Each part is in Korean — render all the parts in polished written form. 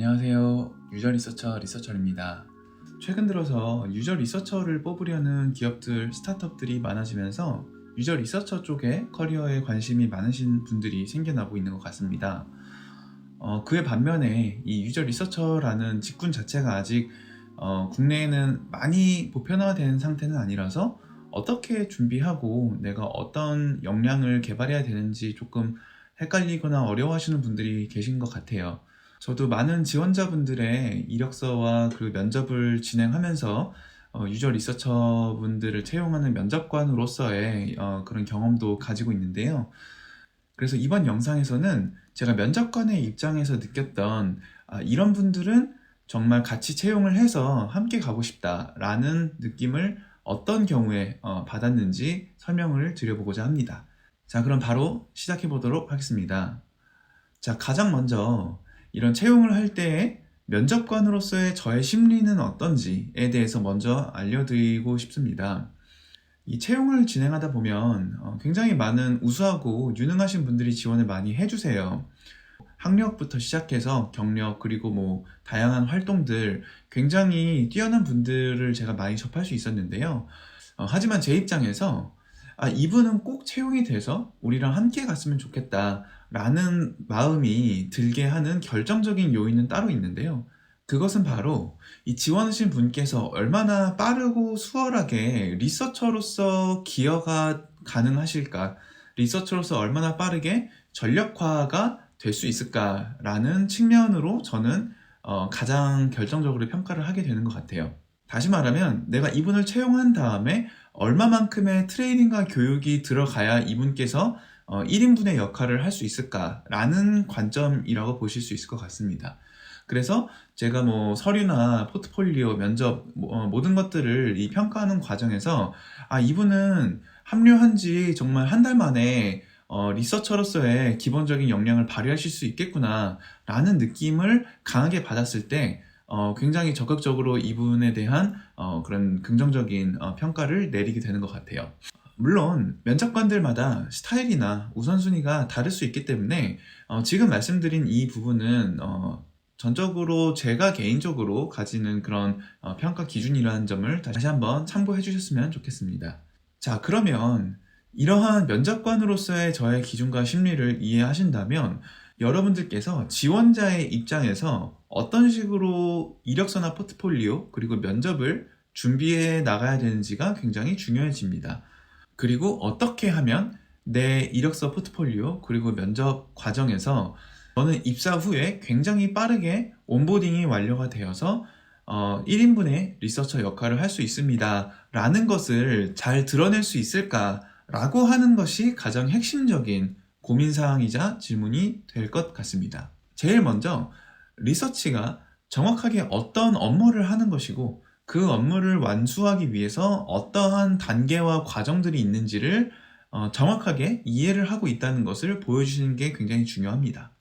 안녕하세요. 유저 리서처입니다. 최근 들어서 유저 리서처를 뽑으려는 기업들, 스타트업들이 많아지면서 유저 리서처 쪽에 커리어에 관심이 많으신 분들이 생겨나고 있는 것 같습니다. 그의 반면에 이 유저 리서처라는 직군 자체가 아직 국내에는 많이 보편화된 상태는 아니라서 어떻게 준비하고 내가 어떤 역량을 개발해야 되는지 조금 헷갈리거나 어려워하시는 분들이 계신 것 같아요. 저도 많은 지원자분들의 이력서와 그 면접을 진행하면서 유저 리서처 분들을 채용하는 면접관으로서의 그런 경험도 가지고 있는데요. 그래서 이번 영상에서는 제가 면접관의 입장에서 느꼈던 이런 분들은 정말 같이 채용을 해서 함께 가고 싶다라는 느낌을 어떤 경우에 받았는지 설명을 드려보고자 합니다. 자, 그럼 바로 시작해 보도록 하겠습니다. 자, 가장 먼저 이런 채용을 할 때에 면접관으로서의 저의 심리는 어떤지에 대해서 먼저 알려드리고 싶습니다. 이 채용을 진행하다 보면 굉장히 많은 우수하고 유능하신 분들이 지원을 많이 해주세요. 학력부터 시작해서 경력 그리고 뭐 다양한 활동들 굉장히 뛰어난 분들을 제가 많이 접할 수 있었는데요. 하지만 제 입장에서 이분은 꼭 채용이 돼서 우리랑 함께 갔으면 좋겠다 라는 마음이 들게 하는 결정적인 요인은 따로 있는데요. 그것은 바로 이 지원하신 분께서 얼마나 빠르고 수월하게 리서처로서 기여가 가능하실까, 리서처로서 얼마나 빠르게 전력화가 될 수 있을까라는 측면으로 저는 가장 결정적으로 평가를 하게 되는 것 같아요. 다시 말하면 내가 이분을 채용한 다음에 얼마만큼의 트레이닝과 교육이 들어가야 이분께서 1인분의 역할을 할 수 있을까라는 관점이라고 보실 수 있을 것 같습니다. 그래서 제가 뭐 서류나 포트폴리오, 면접 모든 것들을 이 평가하는 과정에서 이분은 합류한 지 정말 한 달 만에 리서처로서의 기본적인 역량을 발휘하실 수 있겠구나 라는 느낌을 강하게 받았을 때 굉장히 적극적으로 이분에 대한 그런 긍정적인 평가를 내리게 되는 것 같아요. 물론 면접관들마다 스타일이나 우선순위가 다를 수 있기 때문에 지금 말씀드린 이 부분은 전적으로 제가 개인적으로 가지는 그런 평가 기준이라는 점을 다시 한번 참고해 주셨으면 좋겠습니다. 자, 그러면 이러한 면접관으로서의 저의 기준과 심리를 이해하신다면 여러분들께서 지원자의 입장에서 어떤 식으로 이력서나 포트폴리오 그리고 면접을 준비해 나가야 되는지가 굉장히 중요해집니다. 그리고 어떻게 하면 내 이력서, 포트폴리오 그리고 면접 과정에서 저는 입사 후에 굉장히 빠르게 온보딩이 완료가 되어서 1인분의 리서처 역할을 할 수 있습니다 라는 것을 잘 드러낼 수 있을까 라고 하는 것이 가장 핵심적인 고민사항이자 질문이 될 것 같습니다. 제일 먼저 리서치가 정확하게 어떤 업무를 하는 것이고 그 업무를 완수하기 위해서 어떠한 단계와 과정들이 있는지를 정확하게 이해를 하고 있다는 것을 보여주시는 게 굉장히 중요합니다.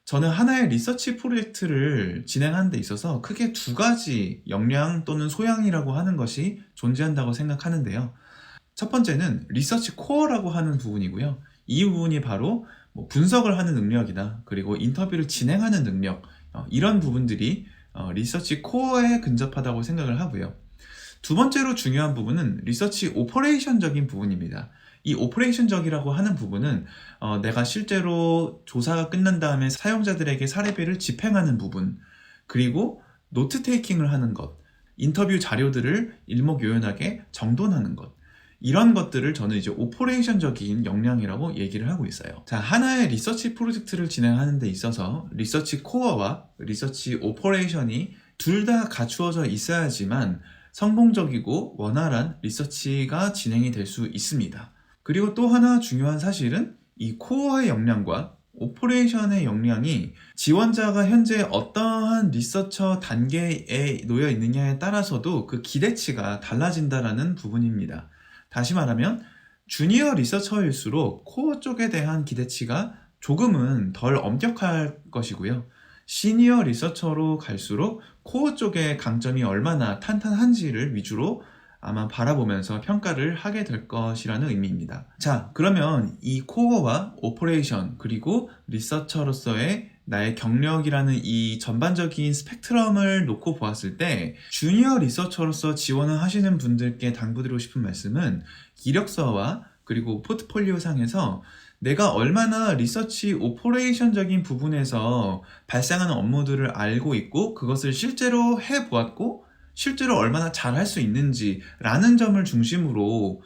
저는 하나의 리서치 프로젝트를 진행하는 데 있어서 크게 두 가지 역량 또는 소양이라고 하는 것이 존재한다고 생각하는데요. 첫 번째는 리서치 코어라고 하는 부분이고요. 이 부분이 바로 분석을 하는 능력이나 그리고 인터뷰를 진행하는 능력, 이런 부분들이 리서치 코어에 근접하다고 생각을 하고요. 두 번째로 중요한 부분은 리서치 오퍼레이션적인 부분입니다. 이 오퍼레이션적이라고 하는 부분은 내가 실제로 조사가 끝난 다음에 사용자들에게 사례비를 집행하는 부분, 그리고 노트 테이킹을 하는 것, 인터뷰 자료들을 일목요연하게 정돈하는 것, 이런 것들을 저는 이제 오퍼레이션적인 역량이라고 얘기를 하고 있어요. 자, 하나의 리서치 프로젝트를 진행하는 데 있어서 리서치 코어와 리서치 오퍼레이션이 둘 다 갖추어져 있어야지만 성공적이고 원활한 리서치가 진행이 될 수 있습니다. 그리고 또 하나 중요한 사실은 이 코어의 역량과 오퍼레이션의 역량이 지원자가 현재 어떠한 리서처 단계에 놓여 있느냐에 따라서도 그 기대치가 달라진다는 부분입니다. 다시 말하면 주니어 리서처일수록 코어 쪽에 대한 기대치가 조금은 덜 엄격할 것이고요. 시니어 리서처로 갈수록 코어 쪽의 강점이 얼마나 탄탄한지를 위주로 아마 바라보면서 평가를 하게 될 것이라는 의미입니다. 자, 그러면 이 코어와 오퍼레이션 그리고 리서처로서의 나의 경력이라는 이 전반적인 스펙트럼을 놓고 보았을 때 주니어 리서처로서 지원을 하시는 분들께 당부드리고 싶은 말씀은 이력서와 그리고 포트폴리오 상에서 내가 얼마나 리서치 오퍼레이션적인 부분에서 발생하는 업무들을 알고 있고 그것을 실제로 해보았고 실제로 얼마나 잘 할 수 있는지라는 점을 중심으로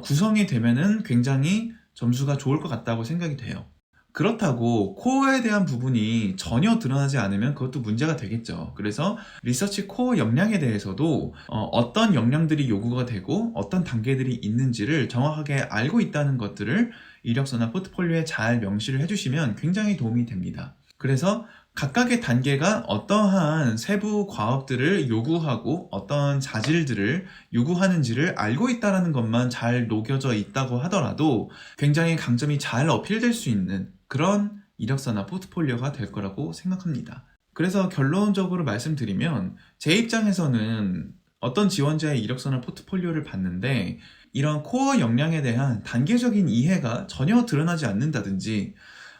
구성이 되면은 굉장히 점수가 좋을 것 같다고 생각이 돼요. 그렇다고 코어에 대한 부분이 전혀 드러나지 않으면 그것도 문제가 되겠죠. 그래서 리서치 코어 역량에 대해서도 어떤 역량들이 요구가 되고 어떤 단계들이 있는지를 정확하게 알고 있다는 것들을 이력서나 포트폴리오에 잘 명시를 해주시면 굉장히 도움이 됩니다. 그래서 각각의 단계가 어떠한 세부 과업들을 요구하고 어떤 자질들을 요구하는지를 알고 있다는 것만 잘 녹여져 있다고 하더라도 굉장히 강점이 잘 어필될 수 있는 그런 이력서나 포트폴리오가 될 거라고 생각합니다. 그래서 결론적으로 말씀드리면 제 입장에서는 어떤 지원자의 이력서나 포트폴리오를 봤는데 이런 코어 역량에 대한 단계적인 이해가 전혀 드러나지 않는다든지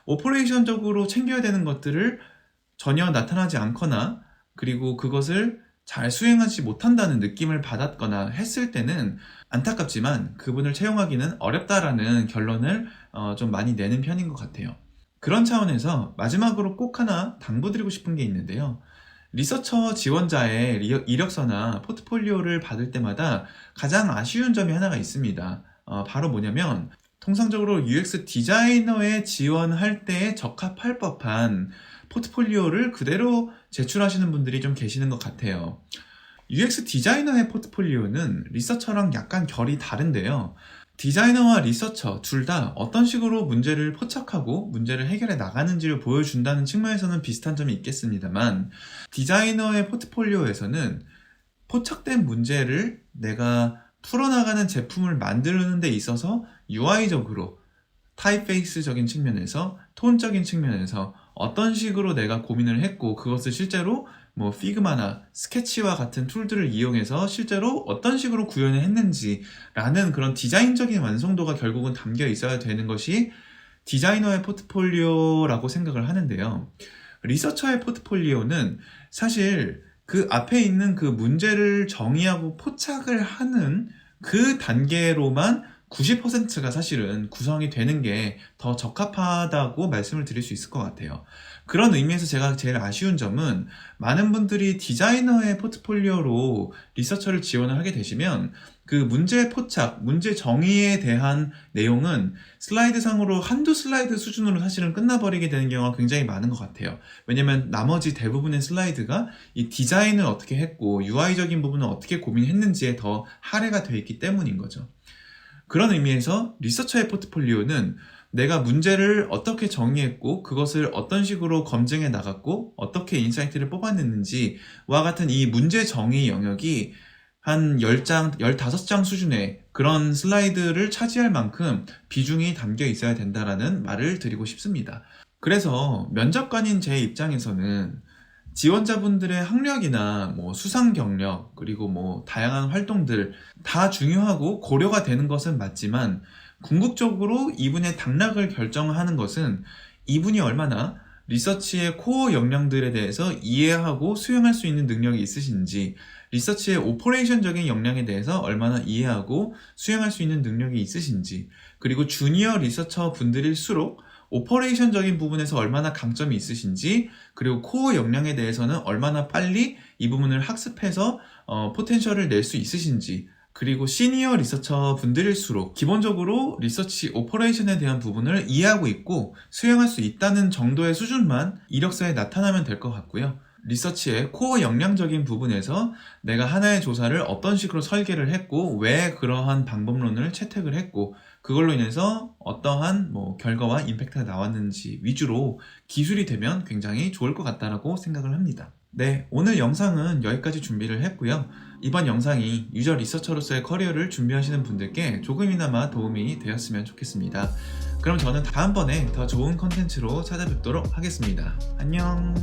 오퍼레이션적으로 챙겨야 되는 것들을 전혀 나타나지 않거나 그리고 그것을 잘 수행하지 못한다는 느낌을 받았거나 했을 때는 안타깝지만 그분을 채용하기는 어렵다라는 결론을 좀 많이 내는 편인 것 같아요. 그런 차원에서 마지막으로 꼭 하나 당부드리고 싶은 게 있는데요. 리서처 지원자의 이력서나 포트폴리오를 받을 때마다 가장 아쉬운 점이 하나가 있습니다. 바로 뭐냐면 통상적으로 UX 디자이너에 지원할 때에 적합할 법한 포트폴리오를 그대로 제출하시는 분들이 좀 계시는 것 같아요. UX 디자이너의 포트폴리오는 리서처랑 약간 결이 다른데요. 디자이너와 리서처 둘 다 어떤 식으로 문제를 포착하고 문제를 해결해 나가는지를 보여준다는 측면에서는 비슷한 점이 있겠습니다만 디자이너의 포트폴리오에서는 포착된 문제를 내가 풀어나가는 제품을 만드는 데 있어서 UI적으로 타입페이스적인 측면에서 톤적인 측면에서 어떤 식으로 내가 고민을 했고 그것을 실제로 뭐 피그마나 스케치와 같은 툴들을 이용해서 실제로 어떤 식으로 구현을 했는지라는 그런 디자인적인 완성도가 결국은 담겨 있어야 되는 것이 디자이너의 포트폴리오라고 생각을 하는데요. 리서처의 포트폴리오는 사실 그 앞에 있는 그 문제를 정의하고 포착을 하는 그 단계로만 90%가 사실은 구성이 되는 게 더 적합하다고 말씀을 드릴 수 있을 것 같아요. 그런 의미에서 제가 제일 아쉬운 점은 많은 분들이 디자이너의 포트폴리오로 리서처를 지원을 하게 되시면 그 문제 포착, 문제 정의에 대한 내용은 슬라이드상으로 한두 슬라이드 수준으로 사실은 끝나버리게 되는 경우가 굉장히 많은 것 같아요. 왜냐면 나머지 대부분의 슬라이드가 이 디자인을 어떻게 했고 UI적인 부분을 어떻게 고민했는지에 더 할애가 되어 있기 때문인 거죠. 그런 의미에서 리서처의 포트폴리오는 내가 문제를 어떻게 정의했고 그것을 어떤 식으로 검증해 나갔고 어떻게 인사이트를 뽑아냈는지와 같은 이 문제 정의 영역이 한 10장, 15장 수준의 그런 슬라이드를 차지할 만큼 비중이 담겨 있어야 된다라는 말을 드리고 싶습니다. 그래서 면접관인 제 입장에서는 지원자분들의 학력이나 뭐 수상 경력 그리고 뭐 다양한 활동들 다 중요하고 고려가 되는 것은 맞지만 궁극적으로 이분의 당락을 결정하는 것은 이분이 얼마나 리서치의 코어 역량들에 대해서 이해하고 수용할 수 있는 능력이 있으신지 리서치의 오퍼레이션적인 역량에 대해서 얼마나 이해하고 수용할 수 있는 능력이 있으신지 그리고 주니어 리서처 분들일수록 오퍼레이션적인 부분에서 얼마나 강점이 있으신지 그리고 코어 역량에 대해서는 얼마나 빨리 이 부분을 학습해서 포텐셜을 낼 수 있으신지 그리고 시니어 리서처 분들일수록 기본적으로 리서치 오퍼레이션에 대한 부분을 이해하고 있고 수행할 수 있다는 정도의 수준만 이력서에 나타나면 될 것 같고요. 리서치의 코어 역량적인 부분에서 내가 하나의 조사를 어떤 식으로 설계를 했고 왜 그러한 방법론을 채택을 했고 그걸로 인해서 어떠한 결과와 임팩트가 나왔는지 위주로 기술이 되면 굉장히 좋을 것 같다라고 생각을 합니다. 네, 오늘 영상은 여기까지 준비를 했고요. 이번 영상이 유저 리서처로서의 커리어를 준비하시는 분들께 조금이나마 도움이 되었으면 좋겠습니다. 그럼 저는 다음번에 더 좋은 컨텐츠로 찾아뵙도록 하겠습니다. 안녕.